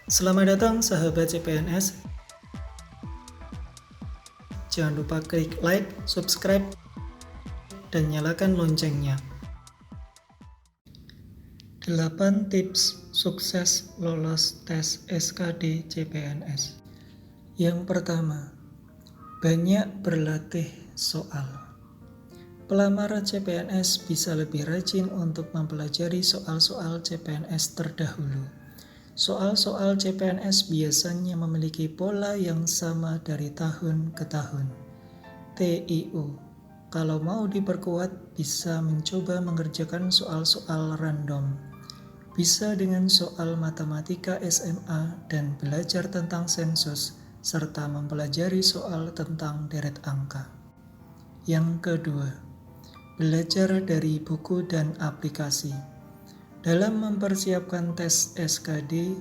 Selamat datang sahabat CPNS. Jangan lupa klik like, subscribe, dan nyalakan loncengnya. 8 tips sukses lolos tes SKD CPNS. Yang pertama, banyak berlatih soal. Pelamar CPNS bisa lebih rajin untuk mempelajari soal-soal CPNS terdahulu. Soal-soal CPNS biasanya memiliki pola yang sama dari tahun ke tahun. TIU, kalau mau diperkuat bisa mencoba mengerjakan soal-soal random. Bisa dengan soal matematika SMA dan belajar tentang sensus, serta mempelajari soal tentang deret angka. Yang kedua, belajar dari buku dan aplikasi. Dalam mempersiapkan tes SKD,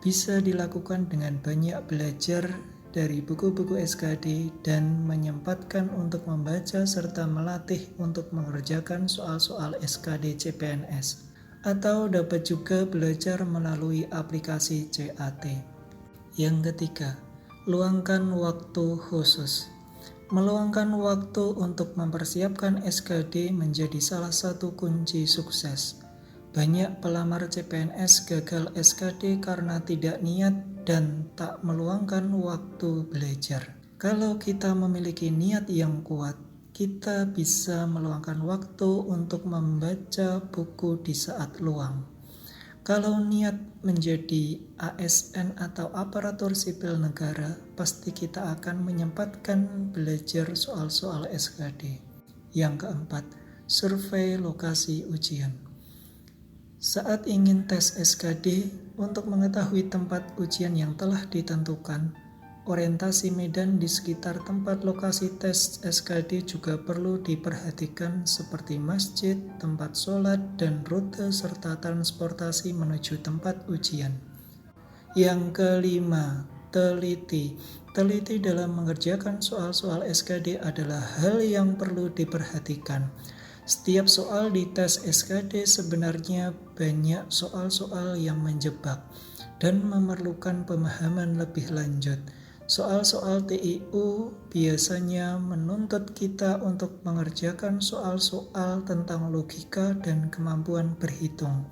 bisa dilakukan dengan banyak belajar dari buku-buku SKD dan menyempatkan untuk membaca serta melatih untuk mengerjakan soal-soal SKD CPNS. Atau dapat juga belajar melalui aplikasi CAT. Yang ketiga, luangkan waktu khusus. Meluangkan waktu untuk mempersiapkan SKD menjadi salah satu kunci sukses. Banyak pelamar CPNS gagal SKD karena tidak niat dan tak meluangkan waktu belajar. Kalau kita memiliki niat yang kuat, kita bisa meluangkan waktu untuk membaca buku di saat luang. Kalau niat menjadi ASN atau aparatur sipil negara, pasti kita akan menyempatkan belajar soal-soal SKD. Yang keempat, survei lokasi ujian. Saat ingin tes SKD, untuk mengetahui tempat ujian yang telah ditentukan, orientasi medan di sekitar tempat lokasi tes SKD juga perlu diperhatikan seperti masjid, tempat sholat, dan rute serta transportasi menuju tempat ujian. Yang kelima, teliti. Teliti dalam mengerjakan soal-soal SKD adalah hal yang perlu diperhatikan. Setiap soal di tes SKD sebenarnya banyak soal-soal yang menjebak dan memerlukan pemahaman lebih lanjut. Soal-soal TIU biasanya menuntut kita untuk mengerjakan soal-soal tentang logika dan kemampuan berhitung.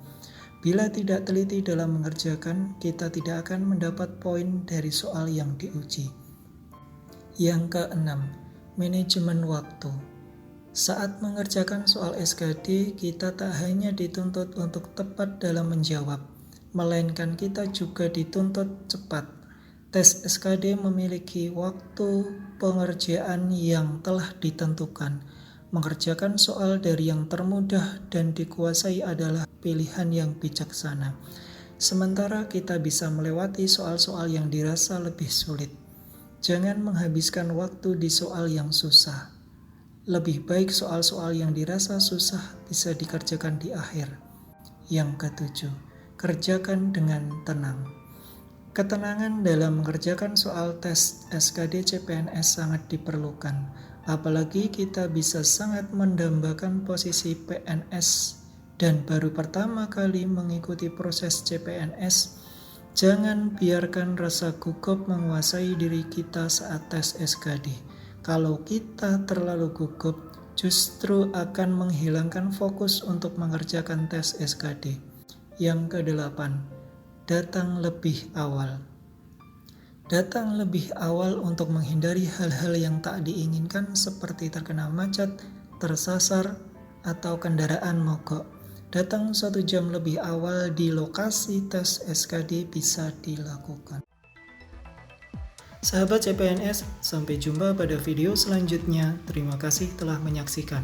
Bila tidak teliti dalam mengerjakan, kita tidak akan mendapat poin dari soal yang diuji. Yang keenam, manajemen waktu. Saat mengerjakan soal SKD, kita tak hanya dituntut untuk tepat dalam menjawab, melainkan kita juga dituntut cepat. Tes SKD memiliki waktu pengerjaan yang telah ditentukan. Mengerjakan soal dari yang termudah dan dikuasai adalah pilihan yang bijaksana. Sementara kita bisa melewati soal-soal yang dirasa lebih sulit. Jangan menghabiskan waktu di soal yang susah. Lebih baik soal-soal yang dirasa susah bisa dikerjakan di akhir. Yang ketujuh, kerjakan dengan tenang. Ketenangan dalam mengerjakan soal tes SKD CPNS sangat diperlukan, apalagi kita bisa sangat mendambakan posisi PNS dan baru pertama kali mengikuti proses CPNS. Jangan biarkan rasa gugup menguasai diri kita saat tes SKD. Kalau kita terlalu gugup, justru akan menghilangkan fokus untuk mengerjakan tes SKD. Yang kedelapan, datang lebih awal. Datang lebih awal untuk menghindari hal-hal yang tak diinginkan seperti terkena macet, tersasar, atau kendaraan mogok. Datang 1 jam lebih awal di lokasi tes SKD bisa dilakukan. Sahabat CPNS, sampai jumpa pada video selanjutnya. Terima kasih telah menyaksikan.